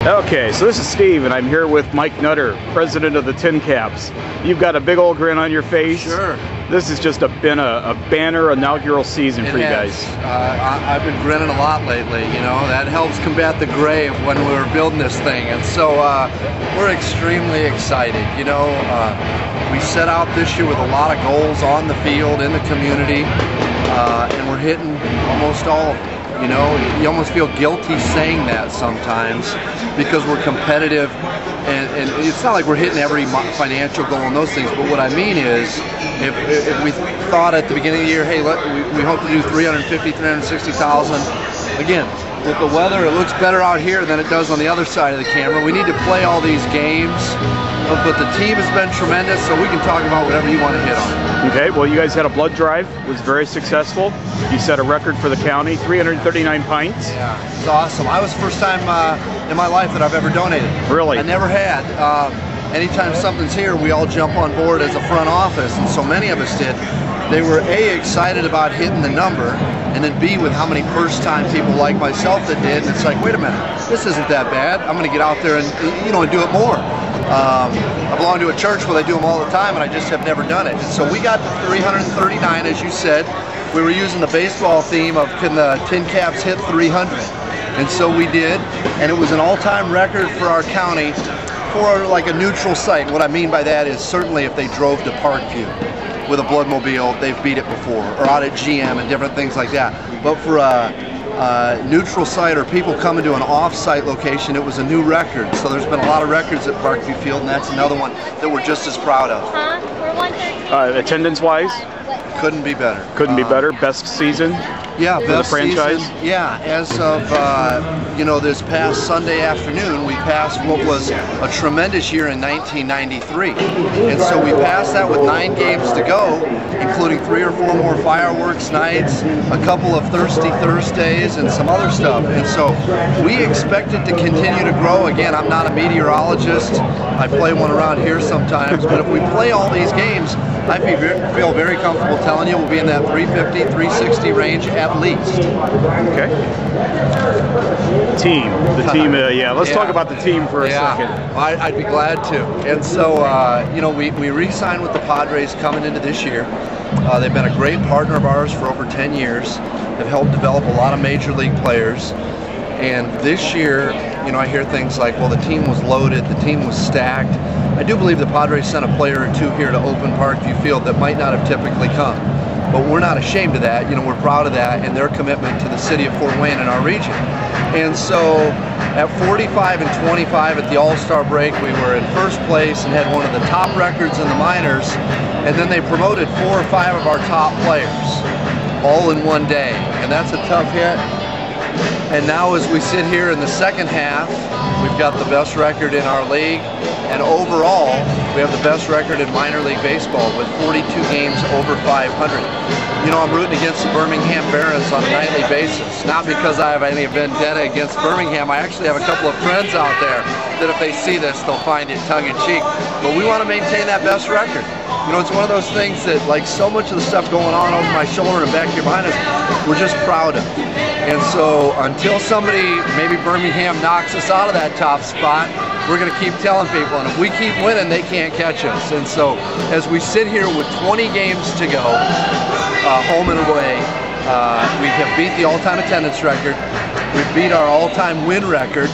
Okay, so this is Steve, and I'm here with Mike Nutter, president of the TinCaps. You've got a big old grin on your face. Sure. This has just been a banner inaugural season for you guys. I've been grinning a lot lately, you know. That helps combat the gray of when we were building this thing. And so we're extremely excited. You know, we set out this year with a lot of goals on the field, in the community, and we're hitting almost all of them. You know, you almost feel guilty saying that sometimes because we're competitive, and it's not like we're hitting every financial goal and those things, but what I mean is if we thought at the beginning of the year, hey, we hope to do 350, 360,000, again, with the weather, it looks better out here than it does on the other side of the camera. We need to play all these games, but the team has been tremendous, so we can talk about whatever you want to hit on. Okay, well, you guys had a blood drive. It was very successful. You set a record for the county, 339 pints. Yeah, it's awesome. I was the first time in my life that I've ever donated. Really? I never had. Anytime something's here, we all jump on board as a front office, and so many of us did. They were A, excited about hitting the number, and then B, with how many first-time people like myself that did, and it's like, wait a minute, this isn't that bad. I'm going to get out there and, you know, and do it more. I belong to a church where they do them all the time, and I just have never done it. And so we got to 339, as you said. We were using the baseball theme of can the TinCaps hit 300? And so we did, and it was an all-time record for our county for like a neutral site. What I mean by that is certainly if they drove to Parkview with a Bloodmobile, they've beat it before, or out at GM and different things like that. But for a neutral site or people coming to an off-site location, it was a new record. So there's been a lot of records at Parkview Field, and that's another one that we're just as proud of. Attendance-wise? Couldn't be better. Couldn't be better. Best season? Yeah, for best the franchise. Season. Yeah, as of you know, this past Sunday afternoon, we passed what was a tremendous year in 1993, and so we passed that with 9 games to go, including 3 or 4 more fireworks nights, a couple of Thirsty Thursdays, and some other stuff. And so we expect it to continue to grow. Again, I'm not a meteorologist. I play one around here sometimes, but if we play all these games, I feel very comfortable telling you we'll be in that 350, 360 range at least. Okay. Team. The team, yeah. Let's talk about the team for a second. I'd be glad to. And so, you know, we re-signed with the Padres coming into this year. They've been a great partner of ours for over 10 years. They've helped develop a lot of major league players. And this year, you know, I hear things like, well, the team was loaded, the team was stacked. I do believe the Padres sent a player or two here to open Parkview Field that might not have typically come. But we're not ashamed of that. You know, we're proud of that and their commitment to the city of Fort Wayne and our region. And so at 45 and 25 at the All-Star break, we were in first place and had one of the top records in the minors. And then they promoted 4 or 5 of our top players all in one day. And that's a tough hit. And now as we sit here in the second half, we've got the best record in our league, and overall, we have the best record in minor league baseball with 42 games over 500. You know, I'm rooting against the Birmingham Barons on a nightly basis, not because I have any vendetta against Birmingham. I actually have a couple of friends out there that if they see this, they'll find it tongue-in-cheek. But we want to maintain that best record. You know, it's one of those things that, like so much of the stuff going on over my shoulder and back here behind us, we're just proud of. And so until somebody, maybe Birmingham, knocks us out of that top spot, we're going to keep telling people, and if we keep winning, they can't catch us. And so as we sit here with 20 games to go, home and away, we have beat the all-time attendance record. We've beat our all-time win record.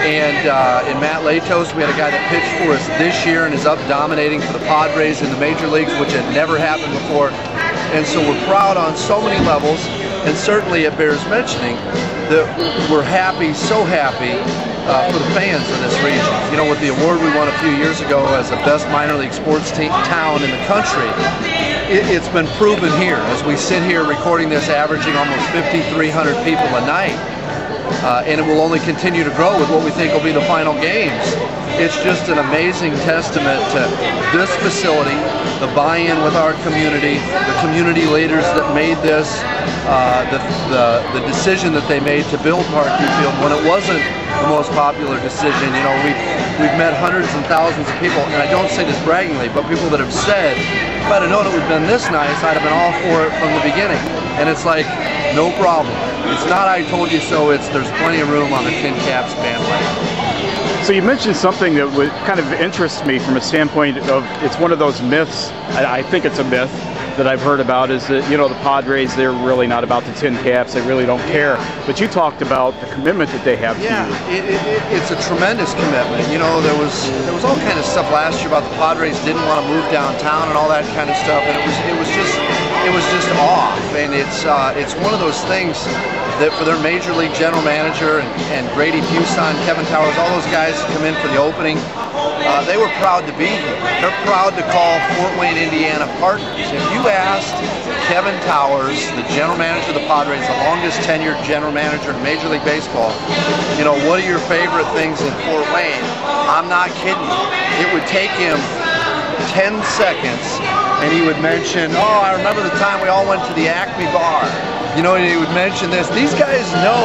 And in Matt Latos, we had a guy that pitched for us this year and is up dominating for the Padres in the major leagues, which had never happened before. And so we're proud on so many levels, and certainly it bears mentioning that we're happy, so happy for the fans of this region. You know, with the award we won a few years ago as the best minor league sports town in the country, it's been proven here as we sit here recording this, averaging almost 5,300 people a night. And it will only continue to grow with what we think will be the final games. It's just an amazing testament to this facility, the buy-in with our community, the community leaders that made this, the decision that they made to build Parkview Field when it wasn't the most popular decision. You know, we've met hundreds and thousands of people, and I don't say this braggingly, but people that have said, if I'd have known it would have been this nice, I'd have been all for it from the beginning. And it's like, no problem. It's not I told you so, it's there's plenty of room on the TinCaps bandwagon. So you mentioned something that would kind of interests me from a standpoint of, it's one of those myths, I think it's a myth, that I've heard about, is that, you know, the Padres, they're really not about the TinCaps, they really don't care. But you talked about the commitment that they have to you. It's a tremendous commitment. You know, there was all kind of stuff last year about the Padres didn't want to move downtown and all that kind of stuff, and it was just off. And it's one of those things that for their major league general manager and Grady Buson, Kevin Towers, all those guys that come in for the opening, they were proud to be here. They're proud to call Fort Wayne, Indiana partners. If you asked Kevin Towers, the general manager of the Padres, the longest tenured general manager in Major League Baseball, you know, what are your favorite things in Fort Wayne? I'm not kidding you. It would take him 10 seconds and he would mention, oh, I remember the time we all went to the Acme bar. You know, and he would mention this. These guys know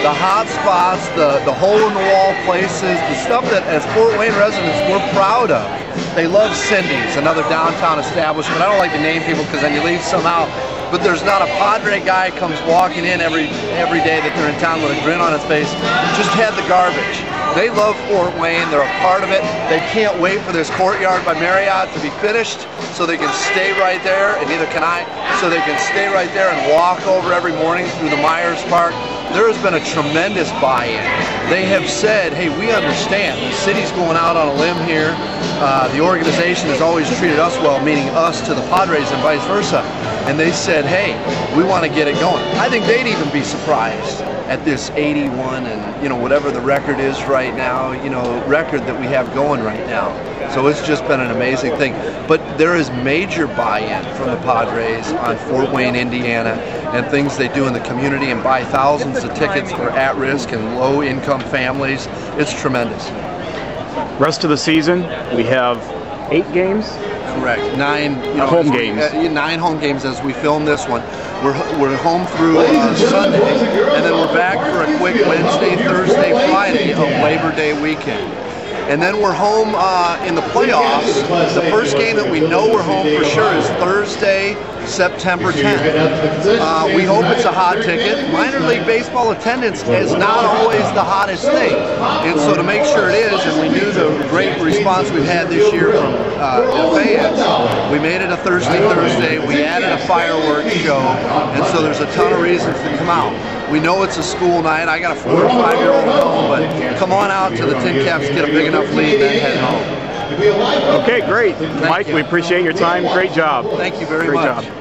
the hot spots, the hole-in-the-wall places, the stuff that as Fort Wayne residents we're proud of. They love Cindy's, another downtown establishment. I don't like to name people because then you leave some out. But there's not a Padre guy comes walking in every day that they're in town with a grin on his face. Just had the garbage. They love Fort Wayne. They're a part of it. They can't wait for this Courtyard by Marriott to be finished so they can stay right there, and neither can I, so they can stay right there and walk over every morning through the Myers Park. There has been a tremendous buy-in. They have said, hey, we understand. The city's going out on a limb here. The organization has always treated us well, meaning us to the Padres and vice versa. And they said, hey, we want to get it going. I think they'd even be surprised at this 81 and, you know, whatever the record is right now, you know, record that we have going right now. So it's just been an amazing thing. But there is major buy-in from the Padres on Fort Wayne, Indiana, and things they do in the community and buy thousands of tickets for at-risk and low-income families. It's tremendous. Rest of the season, we have 8 games? Correct. 9 home games. 9 home games as we film this one. We're home through Sunday, and then we're back for a quick Wednesday, Thursday, Friday of Labor Day weekend. And then we're home in the playoffs. The first game that we know we're home for sure is Thursday, September 10th. We hope it's a hot ticket. Minor league baseball attendance is not always the hottest thing. And so to make sure it is, and we knew the great response we've had this year from fans, we made it a Thursday. We added a fireworks show. And so there's a ton of reasons to come out. We know it's a school night. I got a 4 or 5-year-old at home, but come on out to the TinCaps, get a big enough lead, then head home. Okay, great. Mike, we appreciate your time. Great job. Thank you very much. Great job.